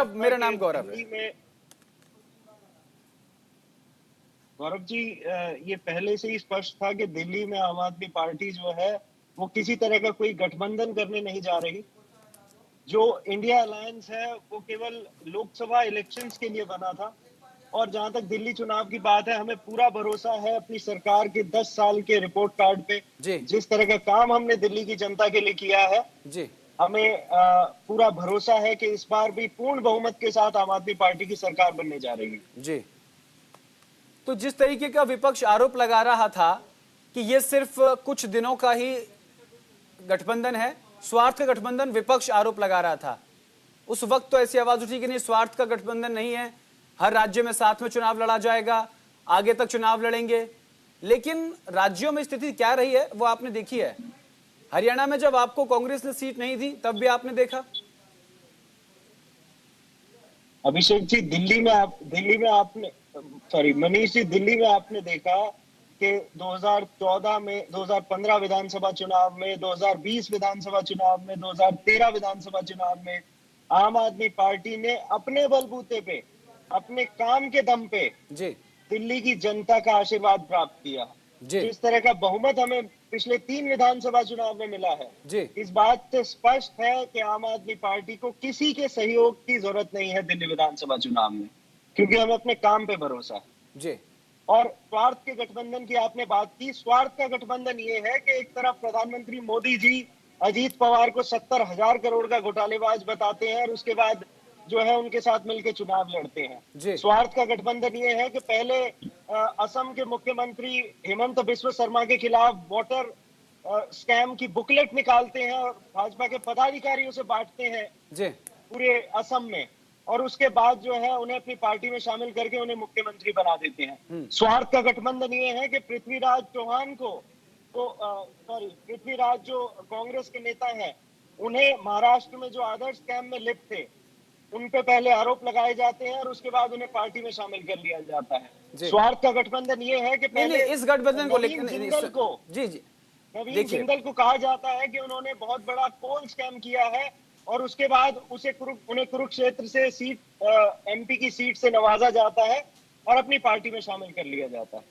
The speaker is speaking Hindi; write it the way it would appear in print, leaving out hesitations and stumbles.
गौरव, मेरा नाम गौरव है। गौरव जी, ये पहले से ही स्पष्ट था कि दिल्ली में आम आदमी पार्टी जो है वो किसी तरह का कोई गठबंधन करने नहीं जा रही। जो इंडिया अलायंस है वो केवल लोकसभा इलेक्शंस के लिए बना था। और जहां तक दिल्ली चुनाव की बात है, हमें पूरा भरोसा है अपनी सरकार के 10 साल के रिपोर्ट कार्ड पे। जी जिस तरह का काम हमने दिल्ली की जनता के लिए किया है, जी हमें पूरा भरोसा है कि इस बार भी पूर्ण बहुमत के साथ आम आदमी पार्टी की सरकार बनने जा रही है। जी। तो जिस तरीके का विपक्ष आरोप लगा रहा था कि ये सिर्फ कुछ दिनों का ही गठबंधन है, स्वार्थ का गठबंधन विपक्ष आरोप लगा रहा था, उस वक्त तो ऐसी आवाज उठी कि नहीं, स्वार्थ का गठबंधन नहीं है, हर राज्य में साथ में चुनाव लड़ा जाएगा, आगे तक चुनाव लड़ेंगे। लेकिन राज्यों में स्थिति क्या रही है वो आपने देखी है। हरियाणा में जब आपको कांग्रेस ने सीट नहीं दी तब भी आपने देखा। अभिषेक जी, मनीष जी, दिल्ली में आपने देखा कि 2014 में, 2015 विधानसभा चुनाव में, 2020 विधानसभा चुनाव में, 2013 विधानसभा चुनाव में आम आदमी पार्टी ने अपने बलबूते पे, अपने काम के दम पे जी दिल्ली की जनता का आशीर्वाद प्राप्त किया। जी जिस तरह का बहुमत हमें पिछले 3 विधानसभा चुनाव में मिला है, जी इस बात से स्पष्ट है कि आम आदमी पार्टी को किसी के सहयोग की जरूरत नहीं है दिल्ली विधानसभा चुनाव में, क्योंकि हमें अपने काम पे भरोसा है। जी और स्वार्थ के गठबंधन की आपने बात की। स्वार्थ का गठबंधन ये है कि एक तरफ प्रधानमंत्री मोदी जी अजीत पवार को 70,000 करोड़ का घोटालेबाज बताते हैं और उसके बाद जो है उनके साथ मिलकर चुनाव लड़ते हैं। जी स्वार्थ का गठबंधन ये है कि पहले असम के मुख्यमंत्री हेमंत बिस्व शर्मा के खिलाफ वोटर स्कैम की बुकलेट निकालते हैं और भाजपा के पदाधिकारियों से बांटते हैं जी पूरे असम में, और उसके बाद जो है उन्हें अपनी पार्टी में शामिल करके उन्हें मुख्यमंत्री बना देते हैं। स्वार्थ का गठबंधन ये है कि पृथ्वीराज चौहान को, तो पृथ्वीराज जो कांग्रेस के नेता हैं, उन्हें महाराष्ट्र में जो आदर्श स्कैम में लिप्त थे उन पे पहले आरोप लगाए जाते हैं और उसके बाद उन्हें पार्टी में शामिल कर लिया जाता है। स्वार्थ का गठबंधन ये है कि नहीं पहले नहीं, इस गठबंधन को लेकर जी जी नवीन देखिए, जिंदल को कहा जाता है कि उन्होंने बहुत बड़ा कोल स्कैम किया है और उसके बाद उन्हें कुरुक्षेत्र से सीट, एमपी की सीट से नवाजा जाता है और अपनी पार्टी में शामिल कर लिया जाता है।